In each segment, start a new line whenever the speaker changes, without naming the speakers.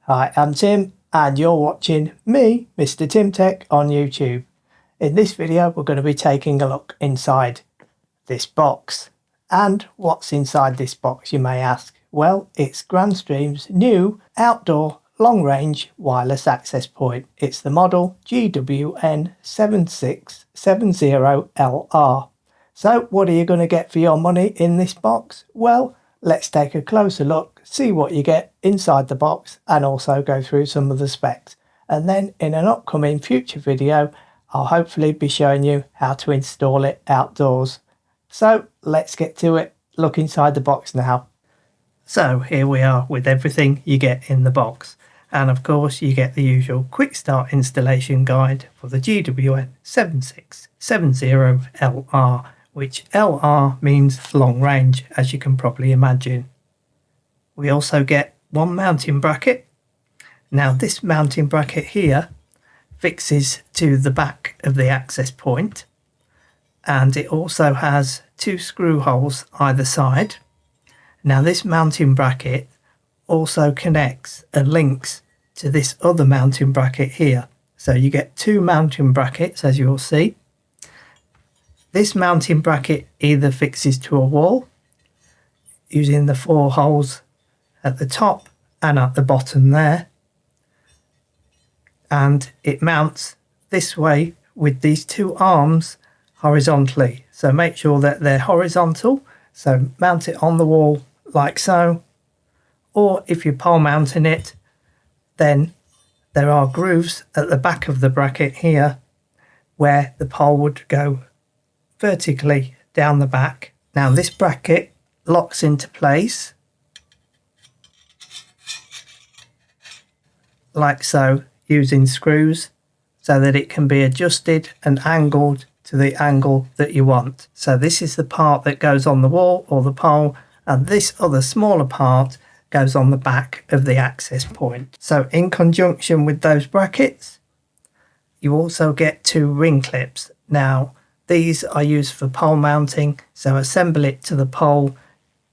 Hi, I'm Tim and you're watching me, MrTimTech, on YouTube. In this video we're going to be taking a look inside this box. And what's inside this box, you may ask? Well, it's Grandstream's new outdoor long-range wireless access point. It's the model GWN7670LR. So what are you going to get for your money in this box? Well, let's take a closer look, see what you get inside the box, and also go through some of the specs. And then in an upcoming future video, I'll hopefully be showing you how to install it outdoors. So let's get to it. Look inside the box now. So here we are with everything you get in the box. And of course you get the usual quick start installation guide for the GWN7670LR, which LR means long range, as you can probably imagine. We also get one mounting bracket. Now this mounting bracket here fixes to the back of the access point, and it also has two screw holes either side. Now this mounting bracket also connects and links to this other mounting bracket here. So you get two mounting brackets, as you'll see. This mounting bracket either fixes to a wall using the four holes at the top and at the bottom there, and it mounts this way with these two arms horizontally. So make sure that they're horizontal, so mount it on the wall like so, or if you're pole mounting it, then there are grooves at the back of the bracket here where the pole would go vertically down the back. Now this bracket locks into place like so, using screws, so that it can be adjusted and angled to the angle that you want. So this is the part that goes on the wall or the pole, and this other smaller part goes on the back of the access point. So in conjunction with those brackets, you also get two ring clips. Now these are used for pole mounting, so assemble it to the pole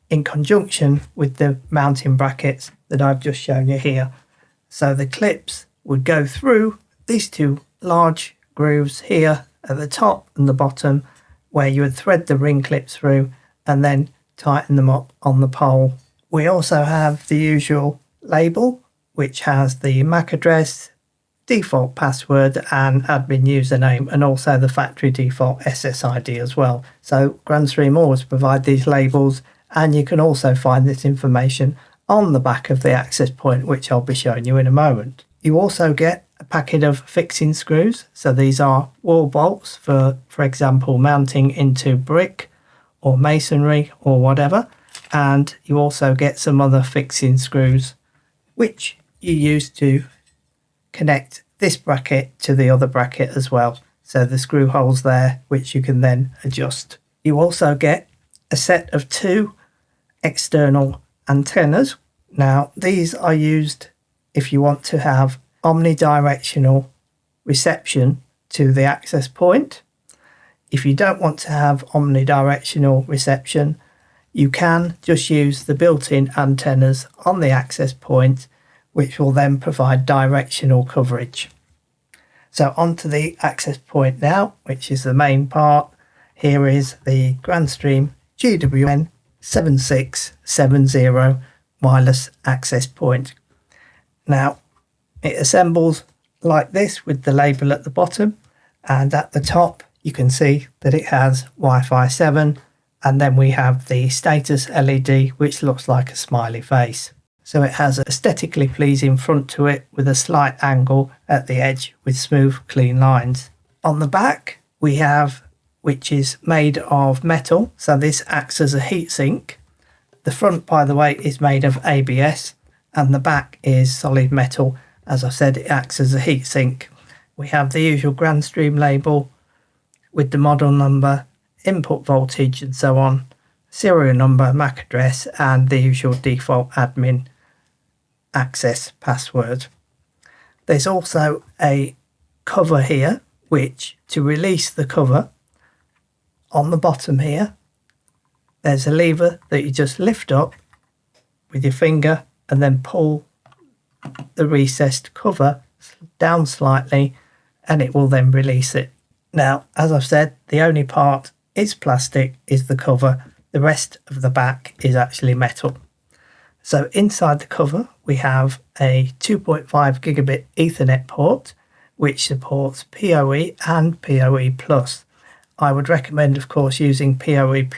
in conjunction with the mounting brackets that I've just shown you here. So the clips would go through these two large grooves here at the top and the bottom, where you would thread the ring clips through and then tighten them up on the pole. We also have the usual label, which has the MAC address, default password and admin username, and also the factory default SSID as well. So Grandstream always provide these labels, and you can also find this information on the back of the access point, which I'll be showing you in a moment. You also get a packet of fixing screws. So these are wall bolts for example, mounting into brick or masonry or whatever. And you also get some other fixing screws, which you use to connect this bracket to the other bracket as well. So the screw holes there, which you can then adjust. You also get a set of two external antennas. Now these are used if you want to have omnidirectional reception to the access point. If you don't want to have omnidirectional reception, you can just use the built-in antennas on the access point, which will then provide directional coverage. So onto the access point now, which is the main part. Here is the Grandstream GWN7670 wireless access point. Now it assembles like this with the label at the bottom, and at the top you can see that it has Wi-Fi 7, and then we have the status LED, which looks like a smiley face. So it has an aesthetically pleasing front to it with a slight angle at the edge with smooth clean lines. On the back we have, which is made of metal, so this acts as a heatsink. The front, by the way, is made of ABS, and the back is solid metal. As I said, it acts as a heatsink. We have the usual Grandstream label with the model number, input voltage and so on, serial number, MAC address, and the usual default admin access password. There's also a cover here, which to release the cover on the bottom here, there's a lever that you just lift up with your finger and then pull the recessed cover down slightly and it will then release it. Now, as I've said, the only part is plastic, is the cover. The rest of the back is actually metal. So inside the cover, we have a 2.5 gigabit Ethernet port, which supports PoE and PoE+. I would recommend, of course, using PoE+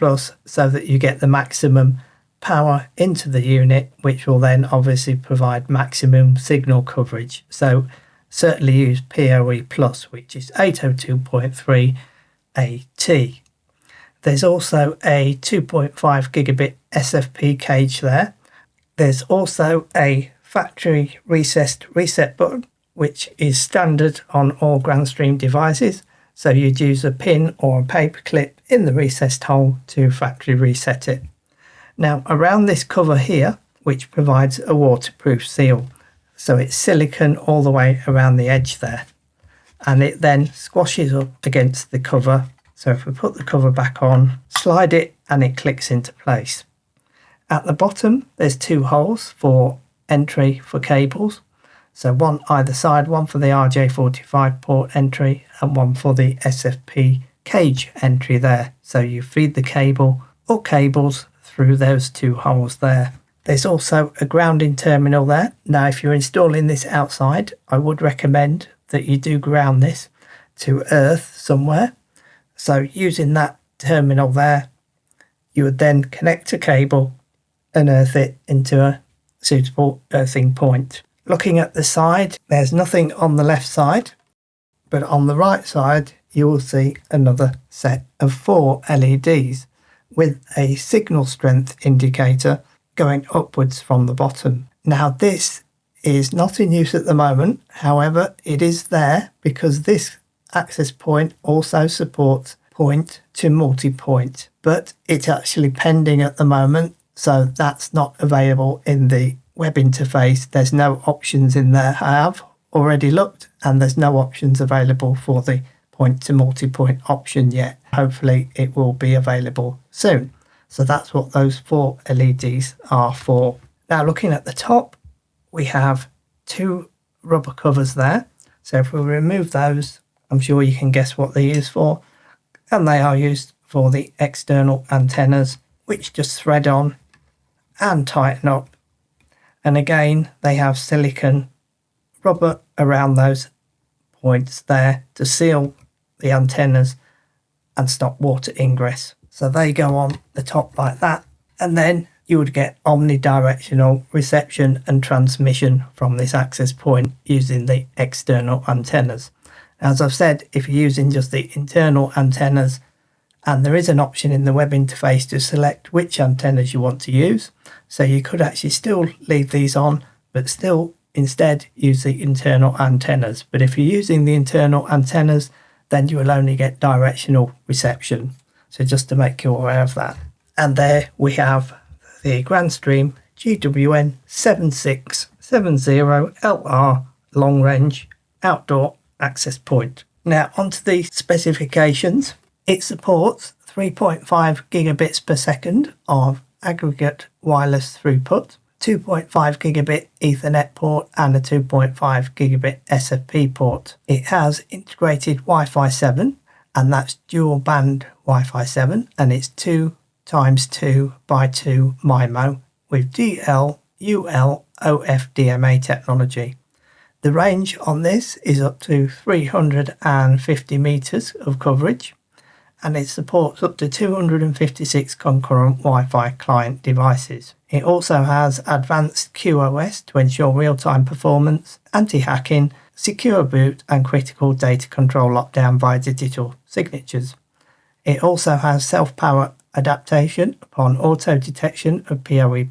so that you get the maximum power into the unit, which will then obviously provide maximum signal coverage. So certainly use PoE+, which is 802.3 AT. There's also a 2.5 gigabit SFP cage there. There's also a factory recessed reset button, which is standard on all Grandstream devices. So you'd use a pin or a paper clip in the recessed hole to factory reset it. Now around this cover here, which provides a waterproof seal. So it's silicone all the way around the edge there. And it then squashes up against the cover. So if we put the cover back on, slide it and it clicks into place. At the bottom, there's two holes for entry for cables. So one either side, one for the RJ45 port entry and one for the SFP cage entry there. So you feed the cable or cables through those two holes there. There's also a grounding terminal there. Now, if you're installing this outside, I would recommend that you do ground this to earth somewhere. So using that terminal there, you would then connect a cable and earth it into a suitable earthing point. Looking at the side, there's nothing on the left side, but on the right side, you will see another set of 4 LEDs with a signal strength indicator going upwards from the bottom. Now this is not in use at the moment, however it is there because this access point also supports point to multi-point, but it's actually pending at the moment, so that's not available in the web interface. There's no options in there. I have already looked and there's no options available for the point to multi-point option yet. Hopefully it will be available soon. So that's what those 4 LEDs are for. Now looking at the top, we have 2 rubber covers there. So if we remove those, I'm sure you can guess what they are used for. And they are used for the external antennas, which just thread on and tighten up. And again, they have silicone rubber around those points there to seal the antennas and stop water ingress. So they go on the top like that, and then you would get omnidirectional reception and transmission from this access point using the external antennas. As I've said, if you're using just the internal antennas, and there is an option in the web interface to select which antennas you want to use, so you could actually still leave these on, but still instead use the internal antennas. But if you're using the internal antennas, then you will only get directional reception. So just to make you aware of that. And there we have the Grandstream GWN7670LR long range outdoor access point. Now onto the specifications. It supports 3.5 gigabits per second of aggregate wireless throughput, 2.5 gigabit Ethernet port and a 2.5 gigabit SFP port. It has integrated Wi-Fi 7 and that's dual band Wi-Fi 7 and it's 2x2x2 MIMO with DL, UL, OFDMA technology. The range on this is up to 350 meters of coverage and it supports up to 256 concurrent Wi-Fi client devices. It also has advanced QoS to ensure real-time performance, anti-hacking, secure boot and critical data control lockdown via digital signatures. It also has self-power adaptation upon auto detection of PoE+,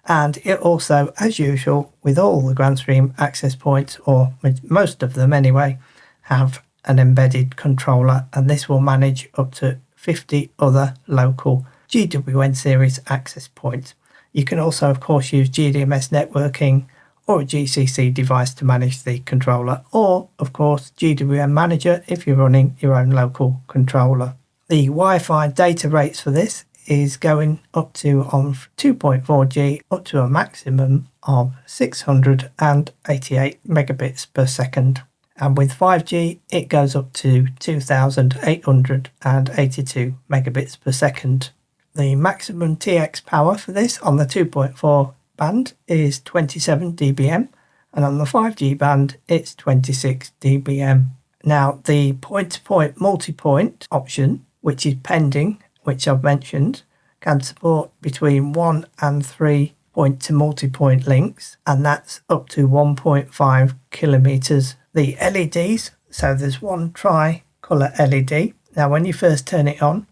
and it also, as usual with all the Grandstream access points, or most of them anyway, have an embedded controller, and this will manage up to 50 other local GWN series access points. You can also of course use GDMS networking or a GCC device to manage the controller, or of course GWN Manager if you're running your own local controller. The Wi-Fi data rates for this is going up to on 2.4G up to a maximum of 688 megabits per second. And with 5G, it goes up to 2,882 megabits per second. The maximum TX power for this on the 2.4 band is 27 dBm, and on the 5G band, it's 26 dBm. Now, the point-to-point multi-point option, which is pending, which I've mentioned, can support between 1 and 3 point-to-multi-point links, and that's up to 1.5 kilometers. The LEDs, so there's one tri-colour LED. Now, when you first turn it on,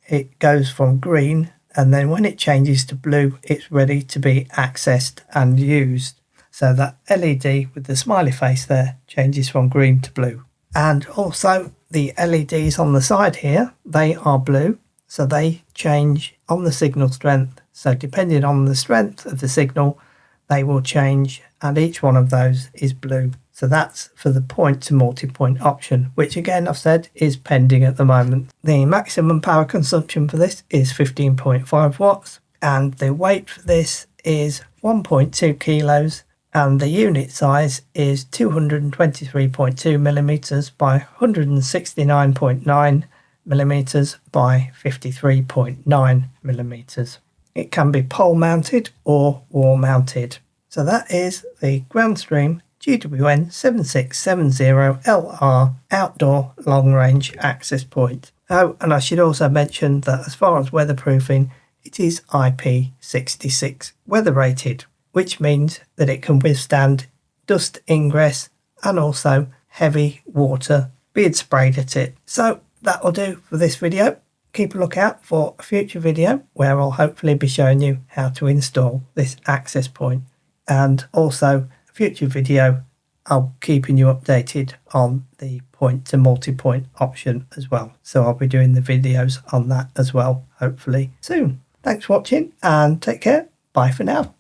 it goes from green, and then when it changes to blue, it's ready to be accessed and used. So that LED with the smiley face there changes from green to blue. And also the LEDs on the side here, they are blue, so they change on the signal strength. So depending on the strength of the signal, they will change, and each one of those is blue. So that's for the point to multi-point option, which again I've said is pending at the moment. The maximum power consumption for this is 15.5 watts, and the weight for this is 1.2 kilos, and the unit size is 223.2 millimeters by 169.9 millimeters by 53.9 millimeters. It can be pole mounted or wall mounted. So that is the Grandstream GWN7670LR outdoor long range access point. Oh, and I should also mention that as far as weatherproofing, it is IP66 weather rated, which means that it can withstand dust ingress and also heavy water being sprayed at it. So that will do for this video. Keep a lookout for a future video where I'll hopefully be showing you how to install this access point, and also a future video I'll keeping you updated on the point to multi-point option as well. So I'll be doing the videos on that as well, hopefully soon. Thanks for watching and take care. Bye for now.